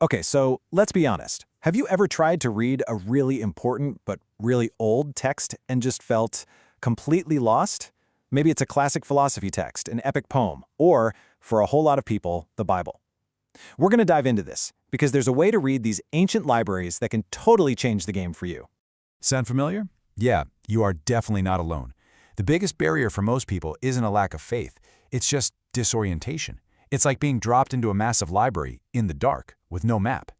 Okay, so let's be honest. Have you ever tried to read a really important but really old text and just felt completely lost? Maybe it's a classic philosophy text, an epic poem, or, for a whole lot of people, the Bible. We're going to dive into this because there's a way to read these ancient libraries that can totally change the game for you. Sound familiar? Yeah, you are definitely not alone. The biggest barrier for most people isn't a lack of faith, it's just disorientation. It's like being dropped into a massive library in the dark with no map.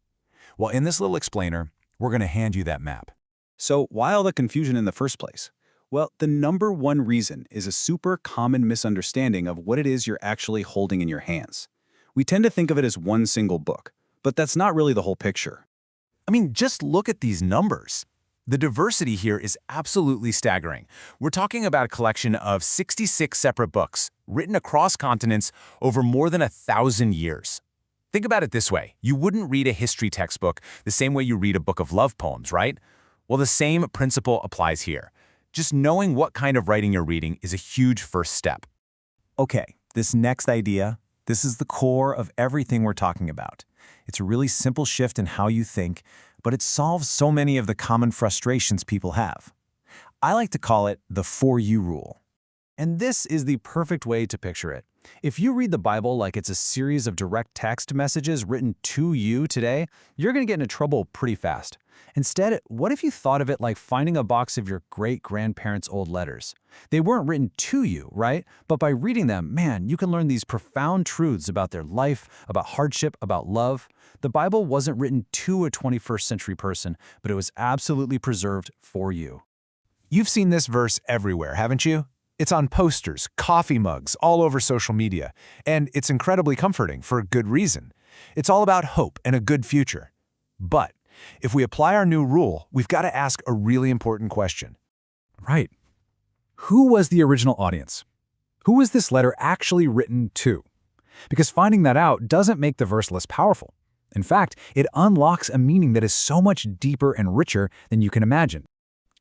Well, in this little explainer, we're going to hand you that map. So why all the confusion in the first place? Well, the number one reason is a super common misunderstanding of what it is you're actually holding in your hands. We tend to think of it as one single book, but that's not really the whole picture. I mean, just look at these numbers. The diversity here is absolutely staggering. We're talking about a collection of 66 separate books, written across continents over more than 1,000 years. Think about it this way. You wouldn't read a history textbook the same way you read a book of love poems, right? Well, the same principle applies here. Just knowing what kind of writing you're reading is a huge first step. Okay, this next idea, this is the core of everything we're talking about. It's a really simple shift in how you think, but it solves so many of the common frustrations people have. I like to call it the for you rule. And this is the perfect way to picture it. If you read the Bible like it's a series of direct text messages written to you today, you're going to get into trouble pretty fast. Instead, what if you thought of it like finding a box of your great-grandparents' old letters? They weren't written to you, right? But by reading them, man, you can learn these profound truths about their life, about hardship, about love. The Bible wasn't written to a 21st century person, but it was absolutely preserved for you. You've seen this verse everywhere, haven't you? It's on posters, coffee mugs, all over social media, and it's incredibly comforting for a good reason. It's all about hope and a good future. But if we apply our new rule, we've got to ask a really important question. Right. Who was the original audience? Who was this letter actually written to? Because finding that out doesn't make the verse less powerful. In fact, it unlocks a meaning that is so much deeper and richer than you can imagine.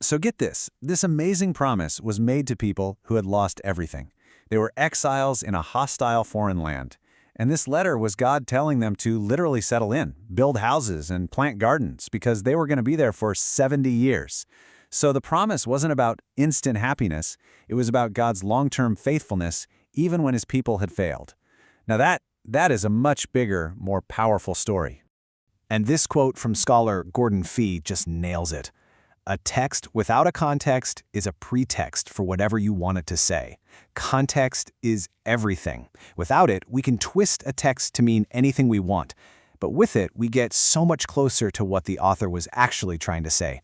So get this amazing promise was made to people who had lost everything. They were exiles in a hostile foreign land. And this letter was God telling them to literally settle in, build houses, and plant gardens because they were going to be there for 70 years. So the promise wasn't about instant happiness. It was about God's long-term faithfulness, even when his people had failed. Now that is a much bigger, more powerful story. And this quote from scholar Gordon Fee just nails it. A text without a context is a pretext for whatever you want it to say. Context is everything. Without it, we can twist a text to mean anything we want. But with it, we get so much closer to what the author was actually trying to say.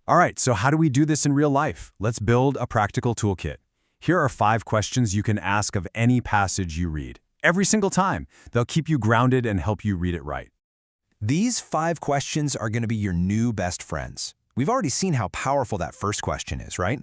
All right, so how do we do this in real life? Let's build a practical toolkit. Here are 5 questions you can ask of any passage you read. Every single time, they'll keep you grounded and help you read it right. These 5 questions are going to be your new best friends. We've already seen how powerful that first question is, right?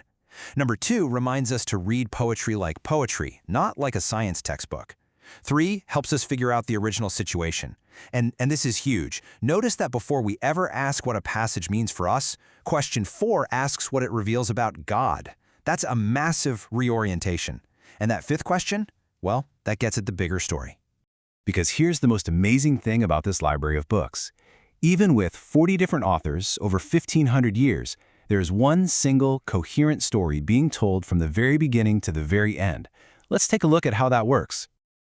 Number 2 reminds us to read poetry like poetry, not like a science textbook. 3 helps us figure out the original situation. And this is huge. Notice that before we ever ask what a passage means for us, question 4 asks what it reveals about God. That's a massive reorientation. And that 5th question? Well, that gets at the bigger story. Because here's the most amazing thing about this library of books. Even with 40 different authors over 1,500 years, there is one single, coherent story being told from the very beginning to the very end. Let's take a look at how that works.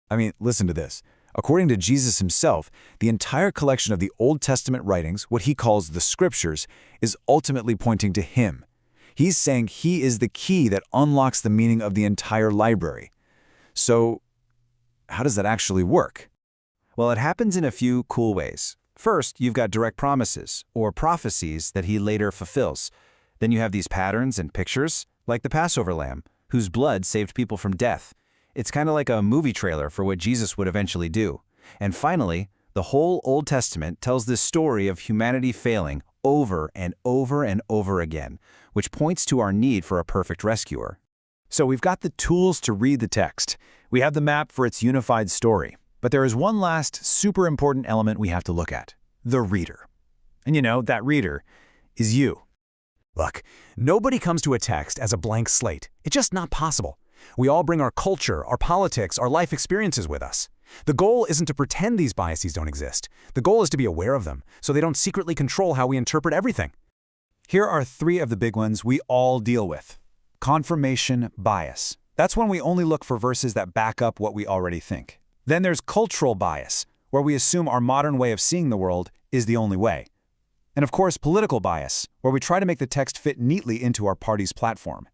I mean, listen to this. According to Jesus himself, the entire collection of the Old Testament writings, what he calls the Scriptures, is ultimately pointing to him. He's saying he is the key that unlocks the meaning of the entire library. So, how does that actually work? Well, it happens in a few cool ways. First, you've got direct promises, or prophecies, that he later fulfills. Then you have these patterns and pictures, like the Passover lamb, whose blood saved people from death. It's kind of like a movie trailer for what Jesus would eventually do. And finally, the whole Old Testament tells this story of humanity failing over and over and over again, which points to our need for a perfect rescuer. So we've got the tools to read the text. We have the map for its unified story. But there is one last super important element we have to look at: the reader. And you know, that reader is you. Look, nobody comes to a text as a blank slate. It's just not possible. We all bring our culture, our politics, our life experiences with us. The goal isn't to pretend these biases don't exist. The goal is to be aware of them, so they don't secretly control how we interpret everything. Here are 3 of the big ones we all deal with. Confirmation bias. That's when we only look for verses that back up what we already think. Then there's cultural bias, where we assume our modern way of seeing the world is the only way. And of course, political bias, where we try to make the text fit neatly into our party's platform.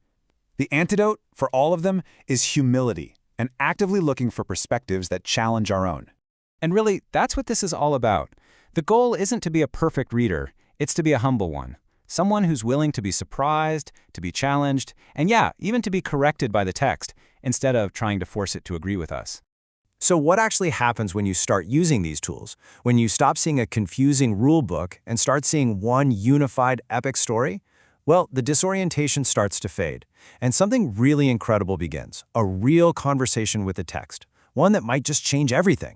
The antidote for all of them is humility, and actively looking for perspectives that challenge our own. And really, that's what this is all about. The goal isn't to be a perfect reader, it's to be a humble one. Someone who's willing to be surprised, to be challenged, and yeah, even to be corrected by the text, instead of trying to force it to agree with us. So what actually happens when you start using these tools? When you stop seeing a confusing rule book and start seeing one unified epic story? Well, the disorientation starts to fade, and something really incredible begins, a real conversation with the text, one that might just change everything.